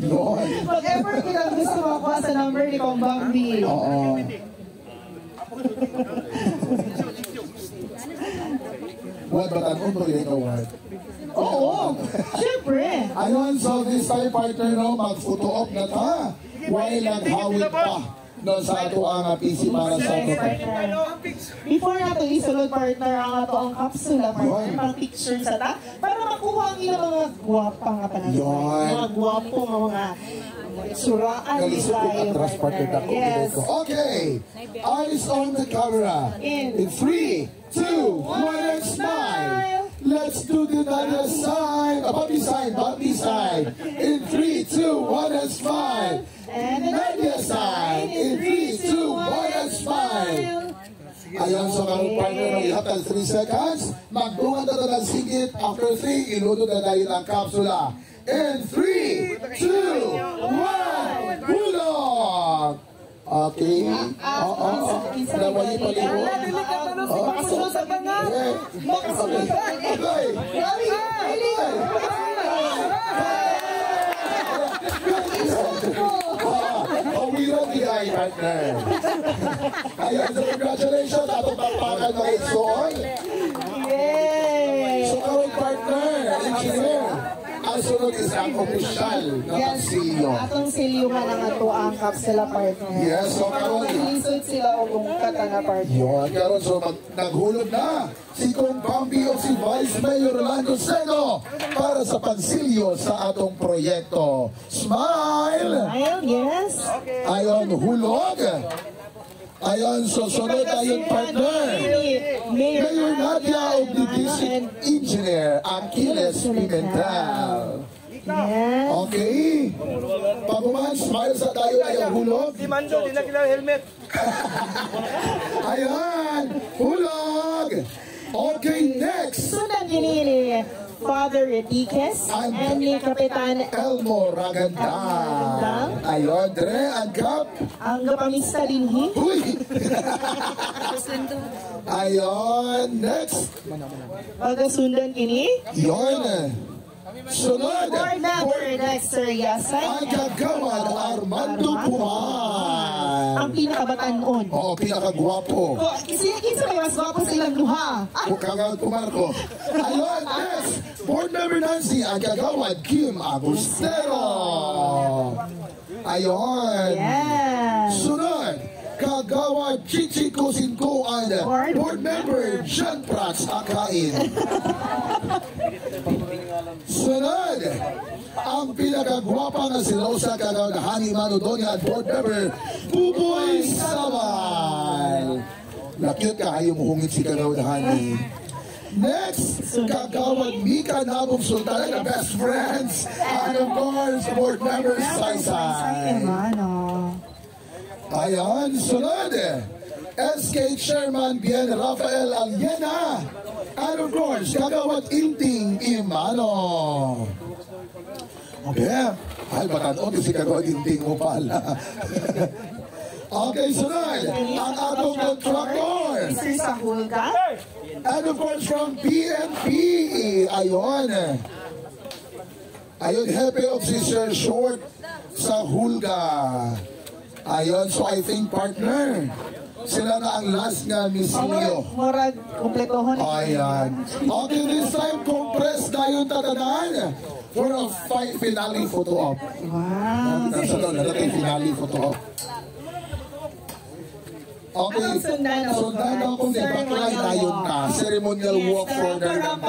Yun. Pag ever kita gusto makuha sa number ni Kong Bambi. Oo. What ba tanong mo rin award? Oo, syempre. Ayun, so this time partner no, mag-photo op na ta. While naghawid pa no, sa ato ang PC para sa ato. Before nato isulod partner ang ato ang kapsula partner, pang picture sa ta, para makuha ang ilang mga guwapang nga panahon. Mga guwapo nga mga suraan Nalisod ko atras partner na ko. Yes. Okay, eyes on the camera. In 3, 2, 1, and smile. Let's do the other side. Bobby side, Bobby side. In 3, 2, 1, and smile. And the other side. In 3, 2, 1, and smile. Ayan, so karong partner ng ihatag 3 seconds. Magdungan na ng sigit. After 3, ilunod na dahil ang kapsula. In 3, 2, 1, hulog! Okay. Nawali pa rin mo. Makasunod sa bangat. Makasunod sa bangat. Pawiro di ay partner. Ayan, so congratulations. Atong pampakan ng Edson. Yay! So karong partner, engineer. Ang sunod is ang official na silyo. Atong silyo nga ng ato ang kapsula partner. Yes, so karon lisod sila o lungkat ang partner. yun, karon so naghulog na si Kong Bambi o si Vice Mayor Rolando Seno para sa pansilyo sa atong proyekto. Smile! Smile, yes. Ayon, hulog! Ayon, so sunod ayon partner. Mayor Nadia o the District Engineer Aquiles Pimentel. Yes. Okay. Paguman, smile sa tayo ayon, hulog. Si Manjo, di na kailangan helmet. Ayan, hulog. Okay, next. Sundan din ni Father Enriquez and ni Kapitan Elmo Raganda. Ayon, Dre, ang kap. Ang gapamista din hi. Uy! Ayon, next. Pagasundan kini. Yon. Sunod. Board member Dexter Yasay. Ang kagawad Armando Puman. Ang pinakabatanon. Oo, pinakagwapo. Kinsa may mas gwapo silang duha. Kagawad Puman ko. Ayon, next. Board member Nancy, ang kagawad Kim Agustero. Ayon. Yes. Sunod. Kagawad Chichi Cosincoan, board member John Prats Akain. Sunod, ang pinakagwapa na si Rosa Kagawad Hani Manudonia at board member Buboy Sabal. Nakiyot ka hayong hungit si Kagawad Hani. Next, Kagawad Mika Nabong Sultan, the best friends. And of course, board member Saysay. Ayan, sunod. SK Chairman Bien Rafael Aliena. And of course, Kagawad Inting Imano. Okay. Ay, batan-on si Kagawad Inting mo pala. Okay, sunod. Ang atong contractor. Mr. Sahulga. And of course, from PNP. Ayon. Ayon, Hepe Officer Short Sahulga. Ayon, so I think partner, sila na ang last nga misilyo. Murag, kompletohon. Ayan. Okay, this time, compress na yung tatanan for a finale photo op. Wow. Nasa doon, natin finale photo op. Okay, sundan ako kung di bakla na yung ceremonial walk for the